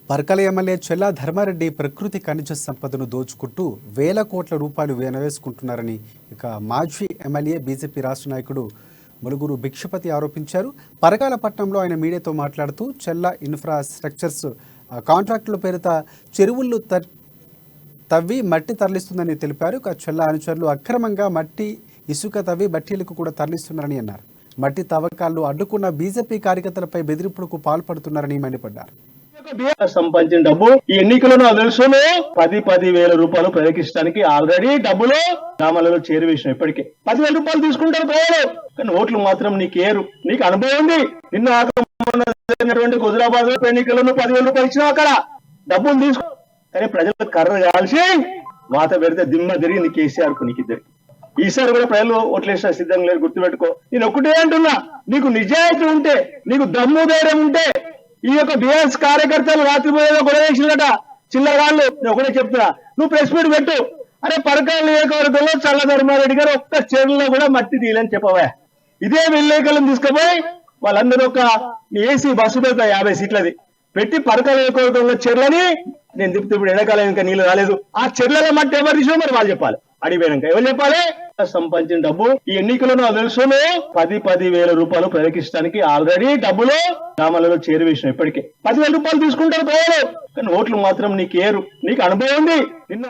Parkala MLA చెల్లా ధర్మారెడ్డి ప్రకృతి ఖనిజ సంపదను దోచుకుంటూ వేల కోట్ల రూపాయలు వెనవేసుకుంటున్నారని ఇక మాజీ ఎమ్మెల్యే బీజేపీ రాష్ట్ర నాయకుడు ములుగురు భిక్షపతి ఆరోపించారు. పరకాల పట్టణంలో ఆయన మీడియాతో మాట్లాడుతూ చెల్లా ఇన్ఫ్రాస్ట్రక్చర్స్ కాంట్రాక్టుల పేరిట చెరువులు తవ్వి మట్టి తరలిస్తుందని తెలిపారు. ఇక చెల్లా అనుచరులు అక్రమంగా మట్టి ఇసుక తవ్వి బట్టీలకు కూడా తరలిస్తున్నారని అన్నారు. మట్టి తవ్వకాలను అడ్డుకున్న బీజేపీ కార్యకర్తలపై బెదిరింపులకు పాల్పడుతున్నారని మండిపడ్డారు. సంపాదించిన డబ్బు ఈ ఎన్నికల్లో నాకు తెలుసు 10,000 రూపాయలు ప్రయోగించడానికి ఆల్రెడీ డబ్బులు గ్రామాలలో చేరువేసిన. ఇప్పటికే 10,000 రూపాయలు తీసుకుంటారు ప్రజలు, కానీ ఓట్లు మాత్రం నీకేరు. నీకు అనుభవం ఉంది. నిన్న హుజరాబాద్ ఎన్నికల్లో 10,000 రూపాయలు ఇచ్చినా అక్కడ డబ్బులు తీసుకో, కానీ ప్రజలకు కర్ర కాల్చి వాత పెడితే దిమ్మ తిరిగింది కేసీఆర్ కు. నీకు ఇద్దరికి ఈసారి కూడా ప్రజలు ఓట్లేసిన సిద్ధంగా లేరు, గుర్తుపెట్టుకో. నేను ఒక్కటే అంటున్నా, నీకు నిజాయితీ ఉంటే, నీకు దమ్ము ధైర్యం ఉంటే ఈ యొక్క బీఆర్ఎస్ కార్యకర్తలు రాత్రి పోయేదో గొడవ చేసినట చిల్లరాళ్ళు. నేను ఒకటే చెప్తున్నా, నువ్వు ప్రెస్ మీట్ పెట్టు. అరే పరకాల నియోజకవర్గంలో చల్లా ధర్మారెడ్డి గారు ఒక్క చెరువులో కూడా మట్టి తీయలని చెప్పవా. ఇదే విలేకరులను తీసుకుపోయి వాళ్ళందరూ ఒక ఏసీ బస్సు పెడతా 50 సీట్లది పెట్టి పరకాల నియోజకవర్గంలో చెర్లని నేను తిప్పితే ఇప్పుడు ఎండాకాలం ఇంకా నీళ్ళు రాలేదు. ఆ చెర్ల మట్టి ఎవరు తీసినా మరి వాళ్ళు చెప్పాలి. అడిగిపోయాక ఎవరు చెప్పాలి? సంపాదించిన డబ్బు ఈ ఎన్నికల్లో నాకు తెలుసు 10,000 రూపాయలు ప్రయోగించడానికి ఆల్రెడీ డబ్బులు గ్రామాలలో చేరువేసిన. ఇప్పటికే 10,000 రూపాయలు తీసుకుంటారు ప్రజలు, కానీ ఓట్లు మాత్రం నీకేరు. నీకు అనుభవం ఉంది. నిన్న